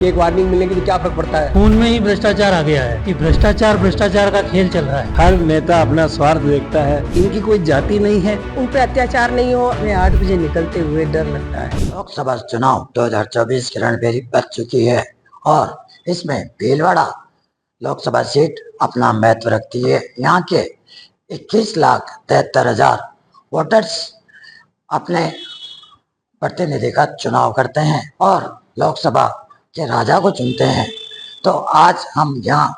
एक वार्निंग मिलेगी तो क्या फर्क पड़ता है। खून में ही भ्रष्टाचार आ गया है कि भ्रष्टाचार का खेल चल रहा है। हर नेता अपना स्वार्थ देखता है। इनकी कोई जाति नहीं है। उन पे अत्याचार नहीं हो। हमें 8 बजे निकलते हुए डर लगता है। लोकसभा चुनाव 2024 की रणभेरी बच चुकी है और इसमें भीलवाड़ा लोकसभा सीट अपना महत्व रखती है। यहाँ के 21,73,000 वोटर्स अपने प्रतिनिधि का चुनाव करते हैं और लोकसभा के राजा को चुनते हैं। तो आज हम यहाँ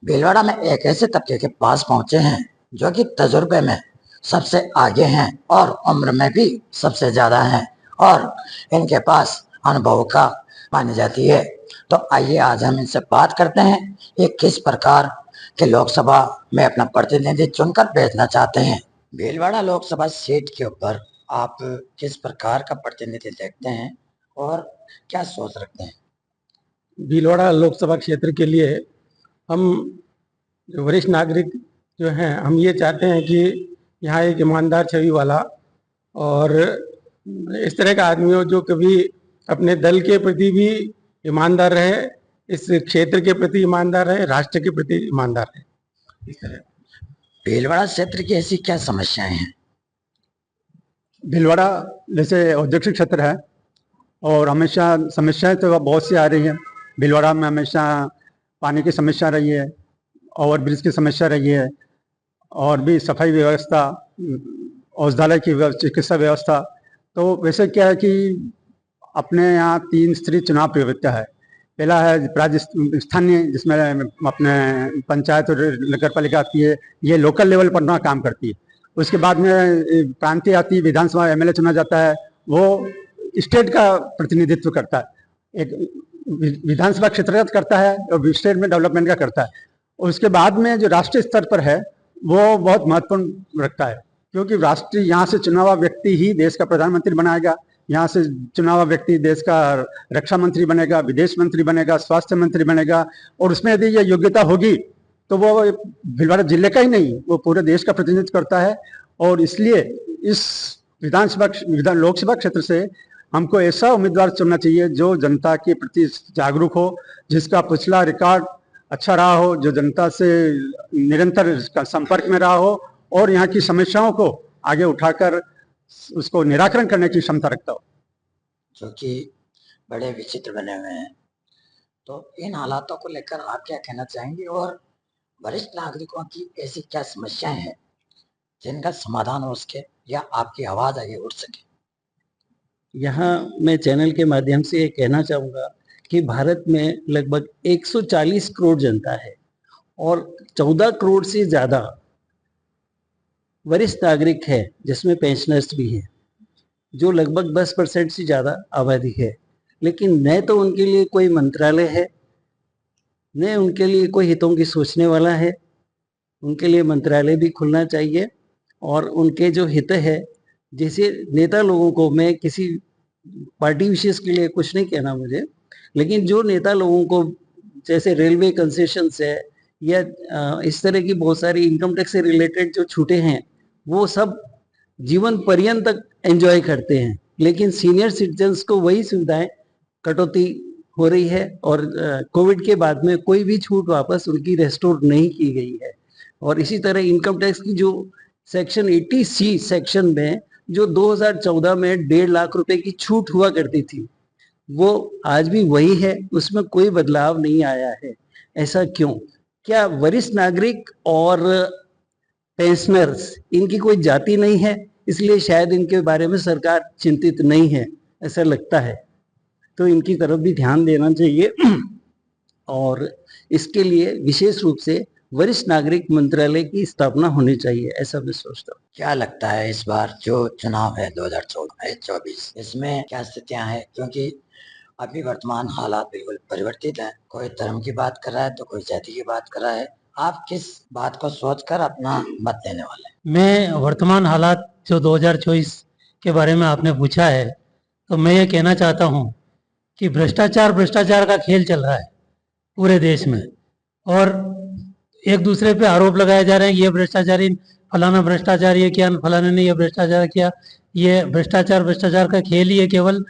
भीलवाड़ा में एक ऐसे तबके के पास पहुंचे हैं जो कि तजुर्बे में सबसे आगे हैं और उम्र में भी सबसे ज्यादा हैं और इनके पास अनुभव का मानी जाती है। तो आइए आज हम इनसे बात करते हैं ये किस प्रकार के लोकसभा में अपना प्रतिनिधि चुनकर भेजना चाहते हैं। भीलवाड़ा लोकसभा सीट के ऊपर आप किस प्रकार का प्रतिनिधि देखते हैं और क्या सोच रखते हैं। भीलवाड़ा लोकसभा क्षेत्र के लिए हम जो वरिष्ठ नागरिक जो हैं, हम ये चाहते हैं कि यहाँ एक ईमानदार छवि वाला और इस तरह का आदमी हो जो कभी अपने दल के प्रति भी ईमानदार रहे, इस क्षेत्र के प्रति ईमानदार रहे, राष्ट्र के प्रति ईमानदार रहे। इस तरह भीलवाड़ा क्षेत्र की ऐसी क्या समस्याएं हैं। भीलवाड़ा जैसे औद्योगिक क्षेत्र है और हमेशा समस्याएं तो बहुत सी आ रही हैं। भीलवाड़ा में हमेशा पानी की समस्या रही है, ओवर ब्रिज की समस्या रही है और भी सफाई व्यवस्था, औषधालय की चिकित्सा व्यवस्था। तो वैसे क्या है कि अपने यहाँ 3 स्तरीय चुनाव व्यवस्था है। पहला है राज्य स्थानीय, जिसमें अपने पंचायत और नगर पालिका आती है, ये लोकल लेवल पर ना काम करती है। उसके बाद में प्रांतीय आती है, विधानसभा एमएलए चुना जाता है, वो स्टेट का प्रतिनिधित्व करता है, एक विधानसभा क्षेत्रगत करता है और स्टेट में डेवलपमेंट का करता है। उसके बाद में जो राष्ट्रीय स्तर पर है वो बहुत महत्वपूर्ण रखता है, क्योंकि राष्ट्रीय यहाँ से चुना हुआ व्यक्ति ही देश का प्रधानमंत्री बनाएगा, यहाँ से चुना हुआ व्यक्ति देश का रक्षा मंत्री बनेगा, विदेश मंत्री बनेगा, स्वास्थ्य मंत्री बनेगा और उसमें यदि यह योग्यता होगी तो वो भीलवाड़ा जिले का ही नहीं, वो पूरे देश का प्रतिनिधित्व करता है। और इसलिए इस लोकसभा क्षेत्र से हमको ऐसा उम्मीदवार चुनना चाहिए जो जनता के प्रति जागरूक हो, जिसका पिछला रिकॉर्ड अच्छा रहा हो, जो जनता से निरंतर संपर्क में रहा हो और यहाँ की समस्याओं को आगे उठाकर उसको निराकरण करने की क्षमता रखता हो। जो कि बड़े विचित्र बने हुए हैं, तो इन हालातों को लेकर आप क्या कहना चाहेंगे और वरिष्ठ नागरिकों की ऐसी क्या समस्याएं हैं जिनका समाधान हो सके या आपकी आवाज आगे उठ सके। यहाँ मैं चैनल के माध्यम से ये कहना चाहूँगा कि भारत में लगभग 140 करोड़ जनता है और 14 करोड़ से ज़्यादा वरिष्ठ नागरिक है, जिसमें पेंशनर्स भी हैं, जो लगभग 10% से ज़्यादा आबादी है। लेकिन न तो उनके लिए कोई मंत्रालय है, न उनके लिए कोई हितों की सोचने वाला है। उनके लिए मंत्रालय भी खुलना चाहिए और उनके जो हित है, जैसे नेता लोगों को, मैं किसी पार्टी विशेष के लिए कुछ नहीं कहना मुझे, लेकिन जो नेता लोगों को जैसे रेलवे कंसेशंस है या इस तरह की बहुत सारी इनकम टैक्स से रिलेटेड जो छूटे हैं, वो सब जीवन पर्यंत तक एंजॉय करते हैं। लेकिन सीनियर सिटीजन्स को वही सुविधाएं कटौती हो रही है और कोविड के बाद में कोई भी छूट वापस उनकी रेस्टोर नहीं की गई है। और इसी तरह इनकम टैक्स की जो सेक्शन 80C सेक्शन में जो 2014 में 1.5 लाख रुपए की छूट हुआ करती थी, वो आज भी वही है, उसमें कोई बदलाव नहीं आया है। ऐसा क्यों? क्या वरिष्ठ नागरिक और पेंशनर्स इनकी कोई जाति नहीं है, इसलिए शायद इनके बारे में सरकार चिंतित नहीं है, ऐसा लगता है। तो इनकी तरफ भी ध्यान देना चाहिए और इसके लिए विशेष रूप से वरिष्ठ नागरिक मंत्रालय की स्थापना होनी चाहिए, ऐसा मैं सोचता हूँ। क्या लगता है इस बार जो चुनाव है 2024 इसमें क्या स्थितियां हैं, क्योंकि अभी वर्तमान हालात बिल्कुल परिवर्तित है। कोई धर्म की बात कर रहा है तो कोई जाति की बात कर रहा है। आप किस बात को सोचकर अपना मत देने वाले। मैं वर्तमान हालात जो 2024 के बारे में आपने पूछा है, तो मैं ये कहना चाहता हूँ कि भ्रष्टाचार का खेल चल रहा है पूरे देश में और एक दूसरे पे आरोप लगाए जा रहे हैं, ये भ्रष्टाचारी, फलाना भ्रष्टाचार ये किया, फलाने ने ये भ्रष्टाचार किया। ये भ्रष्टाचार का खेल ही है केवल।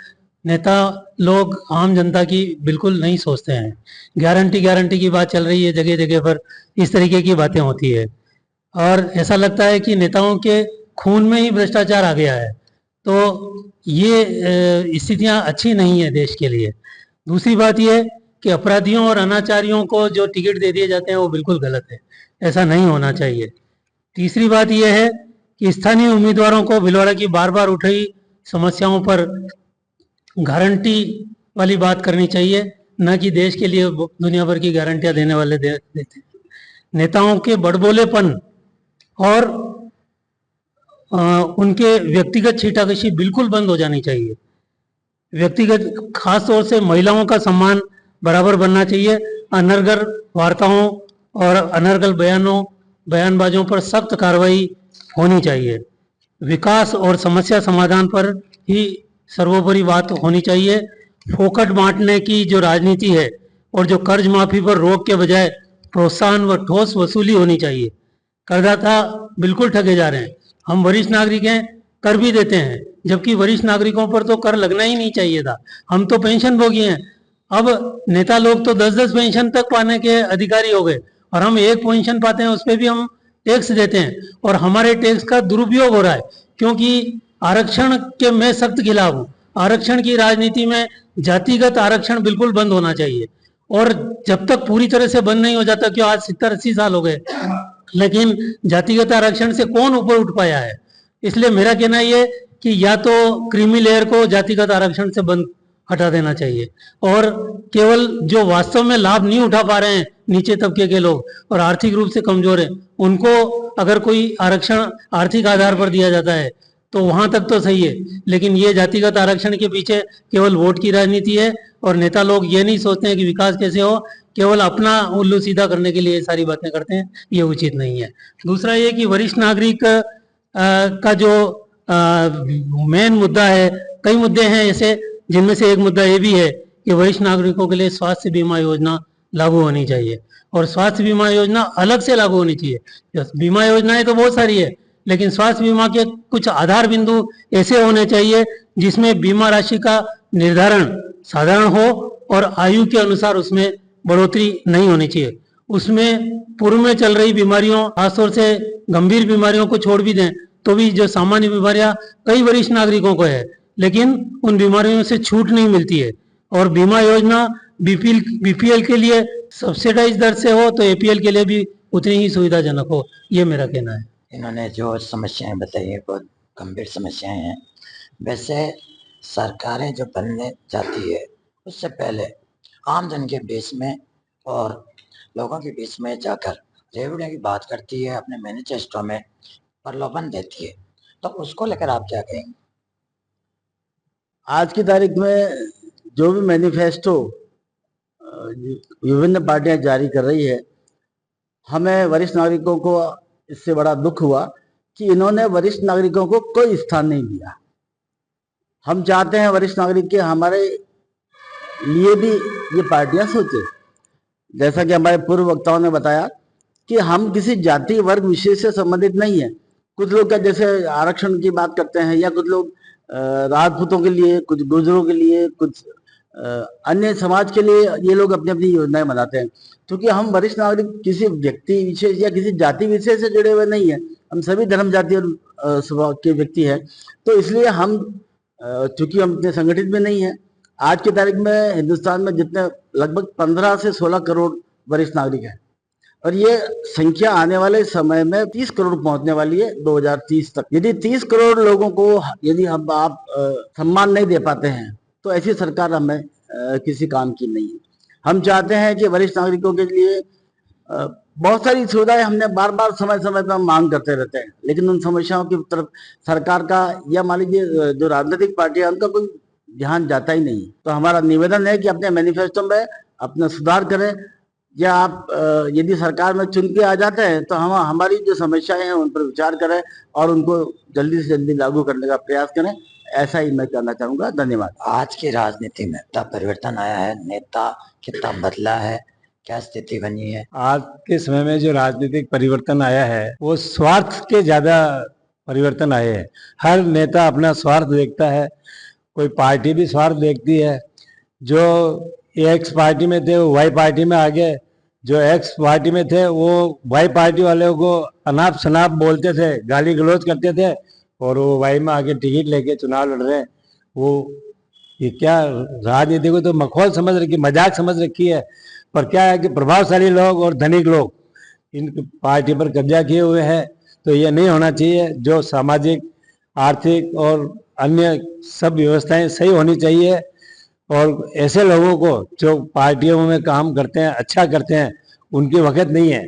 नेता लोग आम जनता की बिल्कुल नहीं सोचते हैं। गारंटी की बात चल रही है जगह जगह पर, इस तरीके की बातें होती है और ऐसा लगता है कि नेताओं के खून में ही भ्रष्टाचार आ गया है। तो ये स्थितियां अच्छी नहीं है देश के लिए। दूसरी बात यह है कि अपराधियों और अनाचारियों को जो टिकट दे दिए जाते हैं वो बिल्कुल गलत है, ऐसा नहीं होना चाहिए। तीसरी बात यह है कि स्थानीय उम्मीदवारों को भीलवाड़ा की बार बार उठ रही समस्याओं पर गारंटी वाली बात करनी चाहिए, न कि देश के लिए दुनिया भर की गारंटियां देने वाले देते। नेताओं के बड़बोलेपन और उनके व्यक्तिगत छीटाकशी बिल्कुल बंद हो जानी चाहिए। व्यक्तिगत खास तौर से महिलाओं का सम्मान बराबर बनना चाहिए। अनर्गल वार्ताओं और अनर्गल बयानबाजों पर सख्त कार्रवाई होनी चाहिए। विकास और समस्या समाधान पर ही सर्वोपरि बात होनी चाहिए। फोकट बांटने की जो राजनीति है और जो कर्ज माफी पर रोक के बजाय प्रोत्साहन व ठोस वसूली होनी चाहिए। करदाता बिल्कुल ठगे जा रहे हैं। हम वरिष्ठ नागरिक हैं, कर भी देते हैं, जबकि वरिष्ठ नागरिकों पर तो कर लगना ही नहीं चाहिए था। हम तो पेंशन भोगी हैं। अब नेता लोग तो 10-10 पेंशन तक पाने के अधिकारी हो गए और हम एक पेंशन पाते हैं, उस पर भी हम टैक्स देते हैं और हमारे टैक्स का दुरुपयोग हो रहा है। क्योंकि आरक्षण के मैं सख्त खिलाफ हूँ। आरक्षण की राजनीति में जातिगत आरक्षण बिल्कुल बंद होना चाहिए और जब तक पूरी तरह से बंद नहीं हो जाता, क्यों आज 70-80 साल हो गए, लेकिन जातिगत आरक्षण से कौन ऊपर उठ पाया है। इसलिए मेरा कहना ये कि या तो क्रीमी लेयर को जातिगत आरक्षण से बंद हटा देना चाहिए और केवल जो वास्तव में लाभ नहीं उठा पा रहे हैं नीचे तबके के लोग और आर्थिक रूप से कमजोर हैं, उनको अगर कोई आरक्षण आर्थिक आधार पर दिया जाता है तो वहां तक तो सही है। लेकिन ये जातिगत आरक्षण के पीछे केवल वोट की राजनीति है और नेता लोग ये नहीं सोचते हैं कि विकास कैसे हो, केवल अपना उल्लू सीधा करने के लिए सारी बातें करते हैं। ये उचित नहीं है। दूसरा ये कि वरिष्ठ नागरिक का जो मेन मुद्दा है, कई मुद्दे हैं ऐसे, जिनमें से एक मुद्दा ये भी है कि वरिष्ठ नागरिकों के लिए स्वास्थ्य बीमा योजना लागू होनी चाहिए और स्वास्थ्य बीमा योजना अलग से लागू होनी चाहिए। बीमा योजनाएं तो बहुत सारी है, लेकिन स्वास्थ्य बीमा के कुछ आधार बिंदु ऐसे होने चाहिए जिसमें बीमा राशि का निर्धारण साधारण हो और आयु के अनुसार उसमें बढ़ोतरी नहीं होनी चाहिए। उसमें पूर्व में चल रही बीमारियों, खासतौर से गंभीर बीमारियों को छोड़ भी दें तो भी जो सामान्य बीमारियां कई वरिष्ठ नागरिकों को है, लेकिन उन बीमारियों से छूट नहीं मिलती है। और बीमा योजना बीपीएल के लिए सब्सिडाइज दर से हो तो एपीएल के लिए भी उतनी ही सुविधाजनक हो, ये मेरा कहना है। इन्होंने जो समस्याएं बताई है बहुत गंभीर समस्याएं हैं। वैसे सरकारें जो बनने जाती है उससे पहले आम जन के बीच में और लोगों के बीच में जाकर रेवड़ियों की बात करती है, अपने मैनिफेस्टो में प्रलोभन देती है। तो उसको लेकर आप क्या कहेंगे? आज की तारीख में जो भी मैनिफेस्टो विभिन्न पार्टियां जारी कर रही है, हमें वरिष्ठ नागरिकों को इससे बड़ा दुख हुआ कि इन्होंने वरिष्ठ नागरिकों को कोई स्थान नहीं दिया। हम चाहते हैं वरिष्ठ नागरिक के हमारे लिए भी ये पार्टियां सोचे। जैसा कि हमारे पूर्व वक्ताओं ने बताया कि हम किसी जाति वर्ग विशेष से संबंधित नहीं है। कुछ लोग क्या जैसे आरक्षण की बात करते हैं, या कुछ लोग राजपूतों के लिए, कुछ गुर्जरों के लिए, कुछ अन्य समाज के लिए ये लोग अपनी अपनी योजनाएं बनाते हैं। क्योंकि हम वरिष्ठ नागरिक किसी व्यक्ति विशेष या किसी जाति विशेष से जुड़े हुए नहीं है, हम सभी धर्म जाति और स्वभाव के व्यक्ति हैं। तो इसलिए हम चूंकि हम इतने संगठित में नहीं है, आज की तारीख में हिंदुस्तान में जितने लगभग 15 से 16 करोड़ वरिष्ठ नागरिक हैं और ये संख्या आने वाले समय में 30 करोड़ पहुंचने वाली है 2030 तक। यदि 30 करोड़ लोगों को यदि हम आप सम्मान नहीं दे पाते हैं तो ऐसी सरकार हमें किसी काम की नहीं है। हम चाहते हैं कि वरिष्ठ नागरिकों के लिए बहुत सारी सुविधाएं हमने बार बार समय समय पर मांग करते रहते हैं, लेकिन उन समस्याओं की तरफ सरकार का या मान लीजिए जो राजनीतिक पार्टी है उनका कोई ध्यान जाता ही नहीं। तो हमारा निवेदन है कि अपने मैनिफेस्टो में अपना सुधार करें, या आप यदि सरकार में चुन के आ जाते हैं तो हम हमारी जो समस्याएं हैं उन पर विचार करें और उनको जल्दी से जल्दी लागू करने का प्रयास करें। ऐसा ही मैं करना चाहूंगा। धन्यवाद। आज की राजनीति में इतना परिवर्तन आया है, नेता कितना बदला है, क्या स्थिति बनी है? आज के समय में जो राजनीतिक परिवर्तन आया है वो स्वार्थ के ज्यादा परिवर्तन आए हैं। हर नेता अपना स्वार्थ देखता है कोई पार्टी भी स्वार्थ देखती है। जो एक्स पार्टी में थे वो वाई पार्टी में आ गए, जो एक्स पार्टी में थे वो वाई पार्टी वाले को अनाप शनाप बोलते थे, गाली गलौज करते थे, और वो वाई में आके टिकट लेके चुनाव लड़ रहे हैं। वो ये क्या राजनीति को तो मखौल समझ रखी, मजाक समझ रखी है। पर क्या है कि प्रभावशाली लोग और धनिक लोग इन पार्टी पर कब्जा किए हुए हैं। तो ये नहीं होना चाहिए। जो सामाजिक, आर्थिक और अन्य सब व्यवस्थाएं सही होनी चाहिए, और ऐसे लोगों को जो पार्टियों में काम करते हैं, अच्छा करते हैं, उनकी वक्त नहीं है।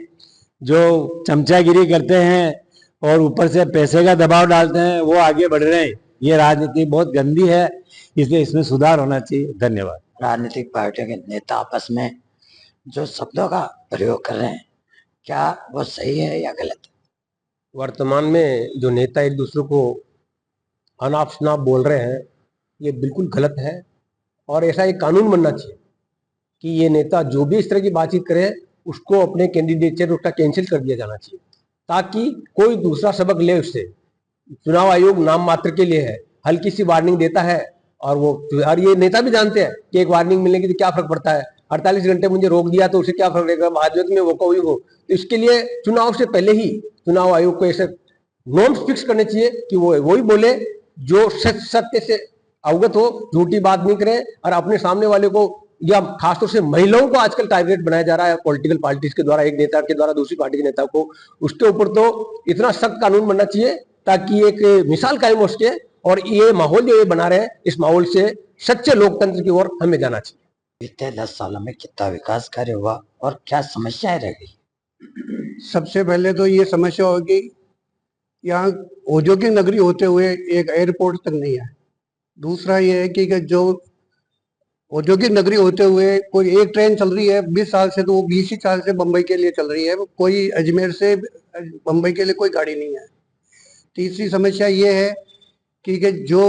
जो चमचागिरी करते हैं और ऊपर से पैसे का दबाव डालते हैं, वो आगे बढ़ रहे हैं। ये राजनीति बहुत गंदी है, इसलिए इसमें सुधार होना चाहिए। धन्यवाद। राजनीतिक पार्टियों के नेता आपस में जो शब्दों का प्रयोग कर रहे हैं, क्या वो सही है या गलत? वर्तमान में जो नेता एक दूसरे को अनाप शनाप बोल रहे हैं, ये बिल्कुल गलत है। और ऐसा एक कानून बनना चाहिए कि ये नेता जो भी इस तरह की बातचीत करे, उसको अपने कैंडिडेचर उसका कैंसिल कर दिया जाना चाहिए, ताकि कोई दूसरा सबक ले उससे। चुनाव आयोग नाम मात्र के लिए है, हल्की सी वार्निंग देता है, और ये नेता भी जानते हैं कि एक वार्निंग मिलने की तो क्या फर्क पड़ता है, 48 घंटे मुझे रोक दिया तो उसे क्या फर्क पड़ेगा, बाद में वो कोई हो। तो इसके लिए चुनाव से पहले ही चुनाव आयोग को ऐसे नॉर्म्स फिक्स करने चाहिए कि वो वही बोले जो सत्य से अवगत हो, झूठी बात नहीं करे, और अपने सामने वाले को, या खासतौर से महिलाओं को आजकल टारगेट बनाया जा रहा है पॉलिटिकल पार्टीज के द्वारा, एक नेता के द्वारा दूसरी पार्टी के नेता को। उसके ऊपर तो इतना सख्त कानून बनना चाहिए ताकि एक मिसाल कायम हो सके। और ये माहौल जो ये बना रहे हैं, इस माहौल से सच्चे लोकतंत्र की ओर हमें जाना चाहिए। बीते 10 सालों में कितना विकास कार्य हुआ और क्या समस्याएं रह गई? सबसे पहले तो ये समस्या होगी, यहाँ औद्योगिक नगरी होते हुए एक एयरपोर्ट तक नहीं है। दूसरा ये है कि जो औद्योगिक नगरी होते हुए कोई एक ट्रेन चल रही है 20 साल से, तो वो 20 ही साल से बम्बई के लिए चल रही है, कोई अजमेर से बम्बई के लिए कोई गाड़ी नहीं है। तीसरी समस्या ये है कि जो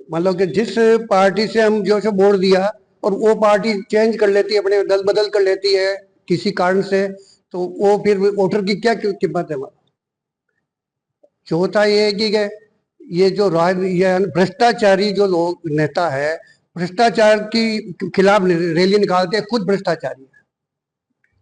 मतलब कि जिस पार्टी से हम जो से वोट दिया और वो पार्टी चेंज कर लेती है, अपने दल बदल कर लेती है किसी कारण से, तो वो फिर वोटर की क्या कीमत है। चौथा ये है कि ये जो भ्रष्टाचारी जो लोग नेता है, भ्रष्टाचार की खिलाफ रैली निकालते हैं, खुद भ्रष्टाचारी है,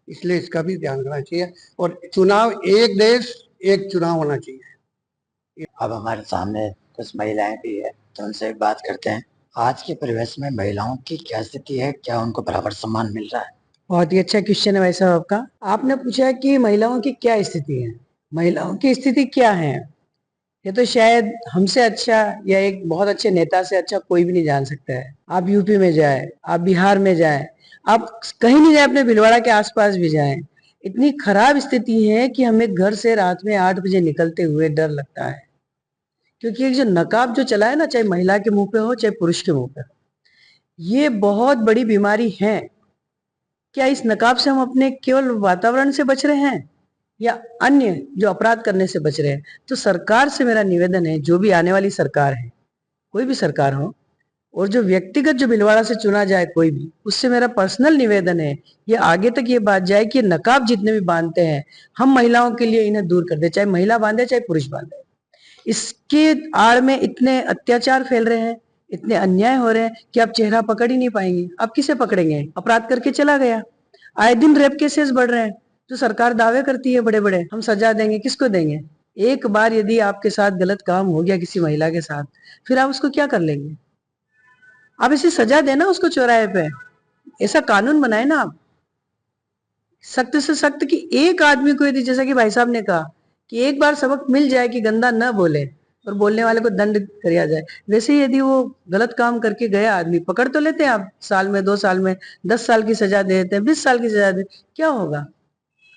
इसलिए इसका भी ध्यान रखना चाहिए। और चुनाव एक देश एक चुनाव होना चाहिए। अब हमारे सामने कुछ महिलाएं भी है, तो उनसे बात करते हैं। आज के परिवेश में महिलाओं की क्या स्थिति है, क्या उनको बराबर सम्मान मिल रहा है? बहुत ही अच्छा क्वेश्चन है भाई साहब आपका। आपने पूछा कि महिलाओं की क्या स्थिति है। महिलाओं की स्थिति क्या है, ये तो शायद हमसे अच्छा या एक बहुत अच्छे नेता से अच्छा कोई भी नहीं जान सकता है। आप यूपी में जाए, आप बिहार में जाए, आप कहीं नहीं जाए, अपने भीलवाड़ा के आसपास भी जाए, इतनी खराब स्थिति है कि हमें घर से रात में 8 बजे निकलते हुए डर लगता है। क्योंकि एक जो नकाब जो चला है ना, चाहे महिला के मुंह पे हो चाहे पुरुष के मुंह पे, ये बहुत बड़ी बीमारी है। क्या इस नकाब से हम अपने केवल वातावरण से बच रहे हैं या अन्य जो अपराध करने से बच रहे हैं? तो सरकार से मेरा निवेदन है, जो भी आने वाली सरकार है, कोई भी सरकार हो, और जो व्यक्तिगत जो भीलवाड़ा से चुना जाए कोई भी, उससे मेरा पर्सनल निवेदन है, ये आगे तक ये बात जाए कि नकाब जितने भी बांधते हैं, हम महिलाओं के लिए इन्हें दूर कर दे, चाहे महिला बांधे चाहे पुरुष बांधे। इसके आड़ में इतने अत्याचार फैल रहे हैं, इतने अन्याय हो रहे हैं कि आप चेहरा पकड़ ही नहीं पाएंगे। आप किसे पकड़ेंगे? अपराध करके चला गया। आए दिन रेप केसेस बढ़ रहे हैं, जो सरकार दावे करती है बड़े बड़े, हम सजा देंगे, किसको देंगे? एक बार यदि आपके साथ गलत काम हो गया किसी महिला के साथ, फिर आप उसको क्या कर लेंगे? आप इसे सजा देना उसको चौराहे पे, ऐसा कानून बनाए ना आप, सख्त से सख्त, कि एक आदमी को यदि, जैसा कि भाई साहब ने कहा, कि एक बार सबक मिल जाए कि गंदा न बोले और बोलने वाले को दंड किया जाए। वैसे ही यदि वो गलत काम करके गया आदमी, पकड़ तो लेते हैं आप, साल में 2 साल में 10 साल की सजा दे देते हैं, 20 साल की सजा दे, क्या होगा?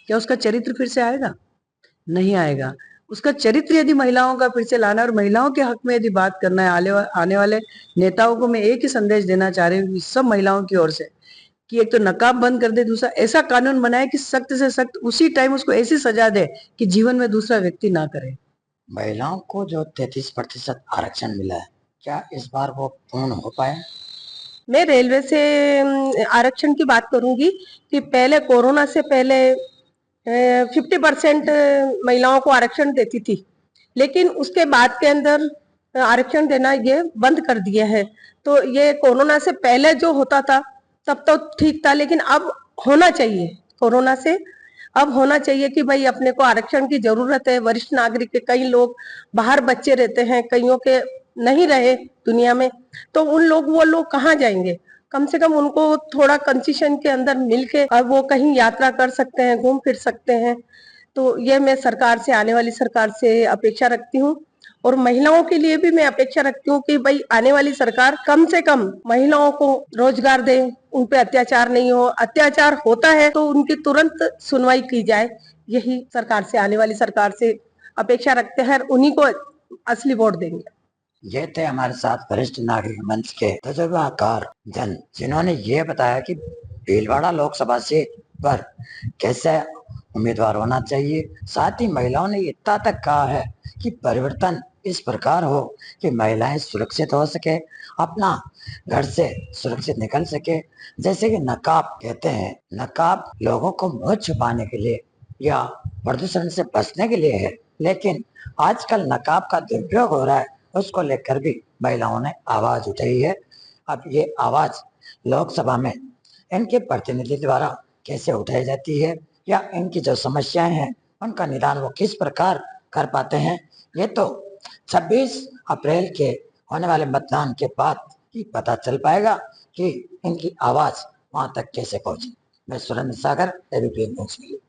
क्या उसका चरित्र फिर से आएगा? नहीं आएगा। उसका चरित्र यदि महिलाओं का फिर से लाना और महिलाओं के हक में यदि बात करना है, आने वाले नेताओं को मैं एक ही संदेश देना चाह रही हूँ सब महिलाओं की ओर से, कि एक तो नकाब बंद कर दे, दूसरा ऐसा कानून बनाए कि सख्त से सख्त उसी टाइम उसको ऐसी सजा दे कि जीवन में दूसरा व्यक्ति ना करे। महिलाओं को जो 33% आरक्षण मिला है, क्या इस बार वो पूर्ण हो पाया? मैं रेलवे से आरक्षण की बात करूंगी कि पहले कोरोना से पहले 50% महिलाओं को आरक्षण देती थी, लेकिन उसके बाद के अंदर आरक्षण देना ये बंद कर दिया है। तो ये कोरोना से पहले जो होता था तब तो ठीक था, लेकिन अब होना चाहिए। कोरोना से अब होना चाहिए कि भाई अपने को आरक्षण की जरूरत है। वरिष्ठ नागरिक के कई लोग बाहर बच्चे रहते हैं, कईयों के नहीं रहे दुनिया में, तो वो लोग कहाँ जाएंगे? कम से कम उनको थोड़ा कंसेशन के अंदर मिलके और वो कहीं यात्रा कर सकते हैं, घूम फिर सकते हैं। तो ये मैं सरकार से, आने वाली सरकार से अपेक्षा रखती हूँ। और महिलाओं के लिए भी मैं अपेक्षा रखती हूँ कि भाई आने वाली सरकार कम से कम महिलाओं को रोजगार दे, उन पे अत्याचार नहीं हो। अत्याचार होता है तो उनकी तुरंत सुनवाई की जाए, यही सरकार से, आने वाली सरकार से अपेक्षा रखते हैं। उन्हीं को असली वोट देंगे। ये थे हमारे साथ वरिष्ठ नागरिक मंच के तजुर्बाकार जन, जिन्होंने ये बताया कि भीलवाड़ा लोकसभा सीट पर कैसे उम्मीदवार होना चाहिए। साथ ही महिलाओं ने इतना तक कहा है कि परिवर्तन इस प्रकार हो कि महिलाएं सुरक्षित हो सके, अपना घर से सुरक्षित निकल सके। जैसे कि नकाब कहते हैं, नकाब लोगों को मुंह छुपाने के लिए या प्रदूषण से बचने के लिए है, लेकिन आजकल नकाब का दुरुपयोग हो रहा है, उसको लेकर भी महिलाओं ने आवाज उठाई है। अब ये आवाज लोकसभा में इनके प्रतिनिधि द्वारा कैसे उठाई जाती है या इनकी जो समस्याएं हैं उनका निदान वो किस प्रकार कर पाते हैं, ये तो 26 अप्रैल के होने वाले मतदान के बाद ही पता चल पाएगा कि इनकी आवाज वहां तक कैसे पहुंची। मैं सुरेंद्र सागर, एबीपी न्यूज़ के लिए।